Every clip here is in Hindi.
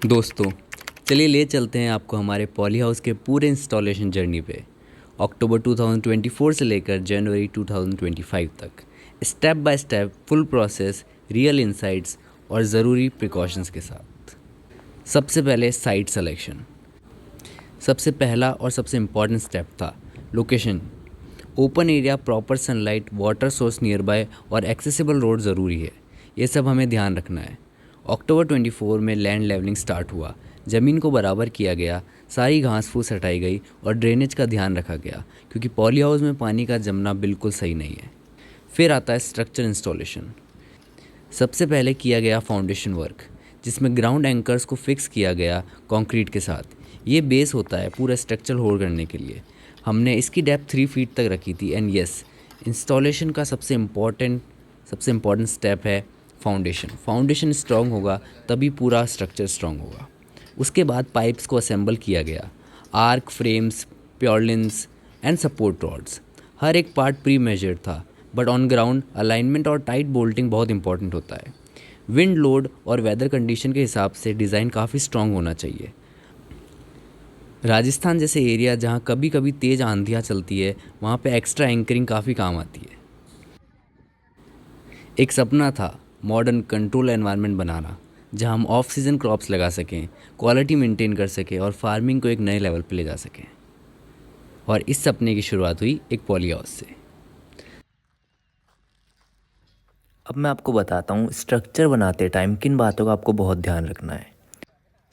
दोस्तों, चलिए ले चलते हैं आपको हमारे पॉली हाउस के पूरे इंस्टॉलेशन जर्नी पे। अक्टूबर 2024 से लेकर जनवरी 2025 तक step by step full process, real insights और ज़रूरी प्रिकॉशंस के साथ। सबसे पहले साइट सिलेक्शन। सबसे पहला और सबसे इम्पॉर्टेंट स्टेप था location. Open area, proper sunlight, water source near by और एक्सेसिबल रोड ज़रूरी है। ये सब हमें ध्यान रखना है। अक्टूबर 24 में लैंड लेवलिंग स्टार्ट हुआ। ज़मीन को बराबर किया गया, सारी घास फूस हटाई गई और ड्रेनेज का ध्यान रखा गया, क्योंकि पॉली हाउस में पानी का जमना बिल्कुल सही नहीं है। फिर आता है स्ट्रक्चर इंस्टॉलेशन। सबसे पहले किया गया फाउंडेशन वर्क, जिसमें ग्राउंड एंकर्स को फिक्स किया गया कंक्रीट के साथ। ये बेस होता है पूरा स्ट्रक्चर होल्ड करने के लिए। हमने इसकी डेप्थ 3 फीट तक रखी थी। एंड यस, इंस्टॉलेशन का सबसे इम्पॉर्टेंट स्टेप है फाउंडेशन। फाउंडेशन स्ट्रांग होगा तभी पूरा स्ट्रक्चर स्ट्रांग होगा। उसके बाद पाइप्स को असेंबल किया गया। Arc, frames, purlins and support rods, हर एक पार्ट प्री मेजर्ड था। बट ऑन ग्राउंड अलाइनमेंट और टाइट बोल्टिंग बहुत इंपॉर्टेंट होता है। विंड लोड और वेदर कंडीशन के हिसाब से डिज़ाइन काफ़ी स्ट्रांग होना चाहिए। राजस्थान जैसे एरिया जहाँ कभी कभी तेज़ आंधियाँ चलती है, वहाँ पे एक्स्ट्रा एंकरिंग काफ़ी काम आती है। एक सपना था मॉडर्न कंट्रोल एनवायरनमेंट बनाना, जहाँ हम ऑफ सीज़न क्रॉप्स लगा सकें, क्वालिटी मेंटेन कर सकें और फार्मिंग को एक नए लेवल पे ले जा सकें। और इस सपने की शुरुआत हुई एक पॉली हाउस से। अब मैं आपको बताता हूँ स्ट्रक्चर बनाते टाइम किन बातों का आपको बहुत ध्यान रखना है।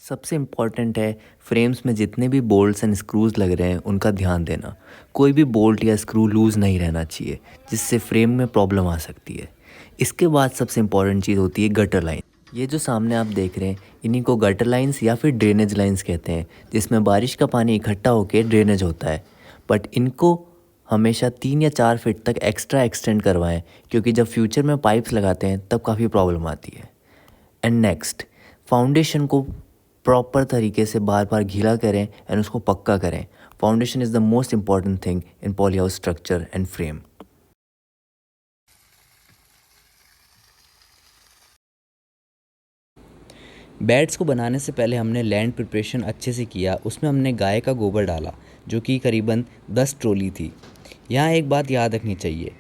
सबसे इम्पॉर्टेंट है फ्रेम्स में जितने भी बोल्ट्स एंड स्क्रूज लग रहे हैं उनका ध्यान देना। कोई भी बोल्ट या स्क्रू लूज़ नहीं रहना चाहिए, जिससे फ्रेम में प्रॉब्लम आ सकती है। इसके बाद सबसे इम्पॉर्टेंट चीज़ होती है गटर लाइन। ये जो सामने आप देख रहे हैं इन्हीं को गटर लाइंस या फिर ड्रेनेज लाइंस कहते हैं, जिसमें बारिश का पानी इकट्ठा होकर ड्रेनेज होता है। बट इनको हमेशा 3 या 4 फीट तक एक्स्ट्रा एक्सटेंड करवाएं, क्योंकि जब फ्यूचर में पाइप्स लगाते हैं तब काफ़ी प्रॉब्लम आती है। एंड नेक्स्ट, फाउंडेशन को प्रॉपर तरीके से बार बार गीला करें एंड उसको पक्का करें। Foundation is the most important thing in poly house structure and frame. Beds को बनाने से पहले हमने लैंड प्रिपरेशन अच्छे से किया। उसमें हमने गाय का गोबर डाला, जो कि करीबन 10 ट्रॉली थी। यहाँ एक बात याद रखनी चाहिए,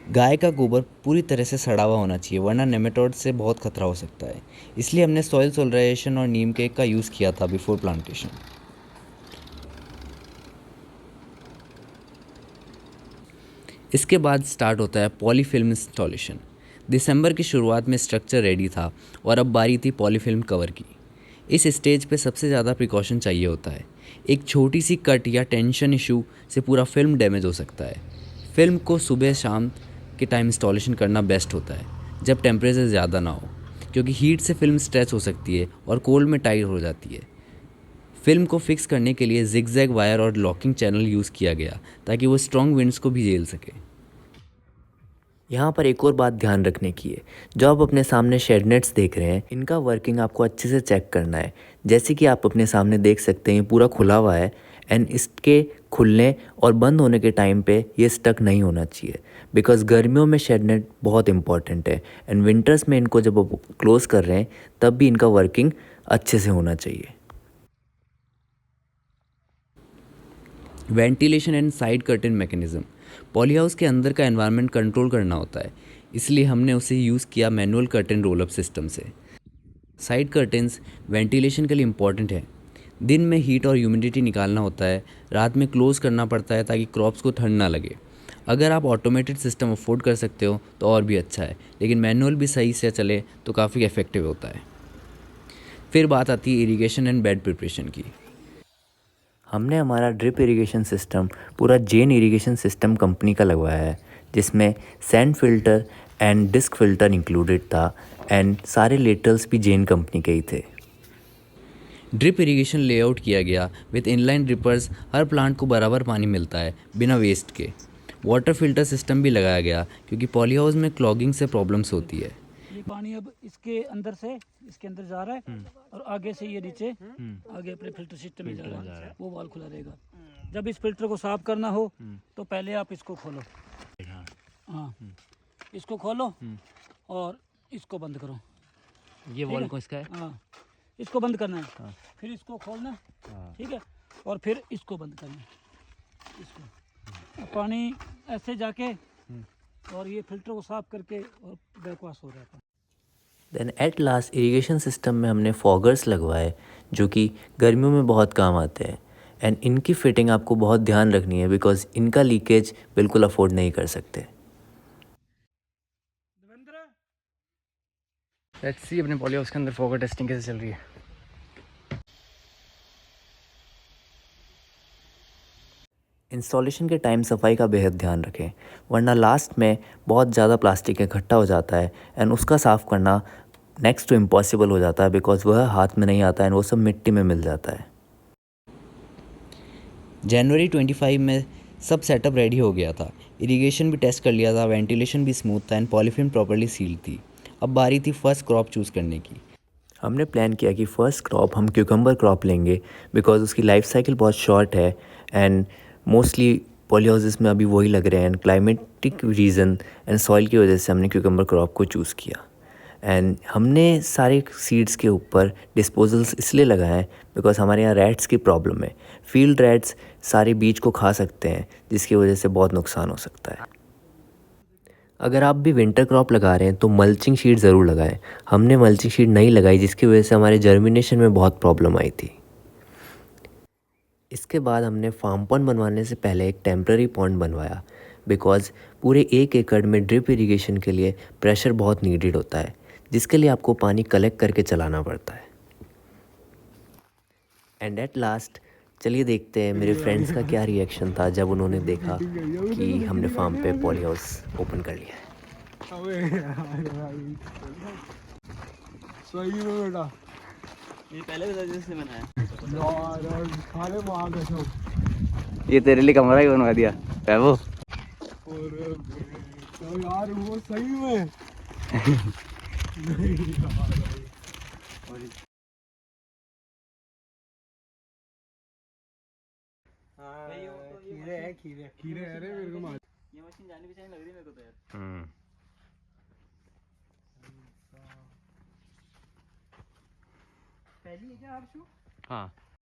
गाय का गोबर पूरी तरह से सड़ा हुआ होना चाहिए, वरना नेमेटोड से बहुत खतरा हो सकता है। इसलिए हमने सॉइल सोलराइजेशन और नीम केक का यूज़ किया था बिफोर प्लांटेशन। इसके बाद स्टार्ट होता है पॉलीफिल्म इंस्टॉलेशन। दिसंबर की शुरुआत में स्ट्रक्चर रेडी था और अब बारी थी पॉलीफिल्म कवर की। इस स्टेज पे सबसे ज़्यादा प्रिकॉशन चाहिए होता है। एक छोटी सी कट या टेंशन इशू से पूरा फिल्म डैमेज हो सकता है। फिल्म को सुबह शाम के टाइम इंस्टॉलेशन करना बेस्ट होता है, जब टेम्परेचर ज़्यादा ना हो, क्योंकि हीट से फिल्म स्ट्रेच हो सकती है और कोल्ड में टाइट हो जाती है। फिल्म को फिक्स करने के लिए जिगजैग वायर और लॉकिंग चैनल यूज़ किया गया, ताकि वो स्ट्रॉन्ग विंड्स को भी झेल सके। यहाँ पर एक और बात ध्यान रखने की है। जो आप अपने सामने शेड नेट्स देख रहे हैं, इनका वर्किंग आपको अच्छे से चेक करना है। जैसे कि आप अपने सामने देख सकते हैं पूरा खुला हुआ है, एंड इसके खुलने और बंद होने के टाइम पे ये स्टक नहीं होना चाहिए, बिकॉज़ गर्मियों में शेड नेट बहुत इंपॉर्टेंट है। एंड विंटर्स में इनको जब आप क्लोज़ कर रहे हैं तब भी इनका वर्किंग अच्छे से होना चाहिए। Ventilation and side curtain mechanism. Poly house के अंदर का एनवायरनमेंट कंट्रोल करना होता है, इसलिए हमने उसे यूज़ किया manual curtain roll up system से। साइड कर्टेन्स वेंटिलेशन के लिए इम्पॉर्टेंट है। दिन में हीट और ह्यूमिडिटी निकालना होता है, रात में क्लोज़ करना पड़ता है ताकि क्रॉप्स को ठंड ना लगे। अगर आप ऑटोमेटेड सिस्टम अफोर्ड कर सकते हो तो और भी अच्छा है, लेकिन मैनुअल भी सही से चले तो काफ़ी इफेक्टिव होता है। फिर बात आती है इरिगेशन एंड बेड प्रिपरेशन की। हमने हमारा ड्रिप इरिगेशन सिस्टम पूरा जेन इरिगेशन सिस्टम कंपनी का लगवाया है, जिसमें sand filter and disc filter included था, एंड सारे लेटरल्स भी जेन कंपनी के ही थे। ड्रिप इरिगेशन लेआउट किया गया with inline drippers. Her plant को बराबर पानी मिलता है बिना वेस्ट के। वाटर फिल्टर सिस्टम भी लगाया गया, क्योंकि पॉली हाउस में क्लॉगिंग से प्रॉब्लम्स होती है। ये पानी अब इसके अंदर से इसके अंदर जा रहा है और आगे से ये नीचे आगे अपने फिल्टर सिस्टम में जा रहा है, वो वाल खुला रहेगा। जब इस फिल्टर को साफ करना हो तो पहले आप इसको खोलो, हाँ इसको खोलो और इसको बंद करो। ये वॉल को इसका है। हाँ, इसको बंद करना है, हाँ। फिर इसको खोलना, हाँ। ठीक है, और फिर इसको बंद करना है, इसको। अब पानी ऐसे जाके और ये फिल्टर को साफ करके और बैकवाश हो जाता है। Then at last irrigation system में हमने फॉगर्स लगवाए जो कि गर्मियों में बहुत काम आते हैं एंड इनकी फिटिंग आपको बहुत ध्यान रखनी है बिकॉज इनका लीकेज बिल्कुल अफोर्ड नहीं कर सकते। लेट्स सी अपने पॉली हाउस के अंदर फॉगर टेस्टिंग कैसे चल रही है। इंस्टॉलेशन के टाइम सफाई का बेहद ध्यान रखें वरना लास्ट में बहुत ज़्यादा प्लास्टिक इकट्ठा हो जाता है एंड उसका साफ़ करना नेक्स्ट टू इम्पॉसिबल हो जाता है बिकॉज वह हाथ में नहीं आता है एंड वो सब मिट्टी में मिल जाता है। जनवरी 25 में सब सेटअप रेडी हो गया था, इरिगेशन भी टेस्ट कर लिया था, वेंटिलेशन भी स्मूथ था एंड पॉलीफिल्म प्रॉपर्ली सील्ड थी। अब बारी थी फर्स्ट क्रॉप चूज़ करने की। हमने प्लान किया कि फ़र्स्ट क्रॉप हम क्यूकम्बर क्रॉप लेंगे बिकॉज उसकी लाइफ साइकिल बहुत शॉर्ट है एंड मोस्टली पॉली हाउसेस में अभी वही लग रहे हैं and climatic reason and soil की वजह से हमने क्यूकम्बर क्रॉप को चूज़ किया। एंड हमने सारे सीड्स के ऊपर डिस्पोजल्स इसलिए लगाए हैं बिकॉज हमारे यहाँ रैट्स की प्रॉब्लम है। फील्ड रैट्स सारे बीज को खा सकते हैं जिसकी वजह से बहुत नुकसान हो सकता है। अगर आप भी विंटर क्रॉप लगा रहे हैं तो मल्चिंग शीट ज़रूर लगाएं। हमने मल्चिंग शीट नहीं लगाई जिसकी वजह से हमारे जर्मिनेशन में बहुत प्रॉब्लम आई थी। इसके बाद हमने फार्म पॉन्ड बनवाने से पहले एक टेम्पररी पॉन्ड बनवाया बिकॉज़ पूरे 1 एकड़ में ड्रिप इरिगेशन के लिए प्रेशर बहुत नीडेड होता है जिसके लिए आपको पानी कलेक्ट करके चलाना पड़ता है। एंड एट लास्ट चलिए देखते हैं मेरे फ्रेंड्स का क्या रिएक्शन था जब उन्होंने देखा कि हमने फार्म पे पॉली हाउस ओपन कर लिया है। सही में बेटा ये पहले भी जैसे बनाया, यार खाने मार दो ये तेरे लिए कमरा ही बनवा दिया है वो। और तो यार वो सही में खीरे है खीरे है रे मेरे को मार। ये मशीन जानी भी चाहिए लग रही है मेरे को तो यार। पहली है क्या हर्षु? हाँ।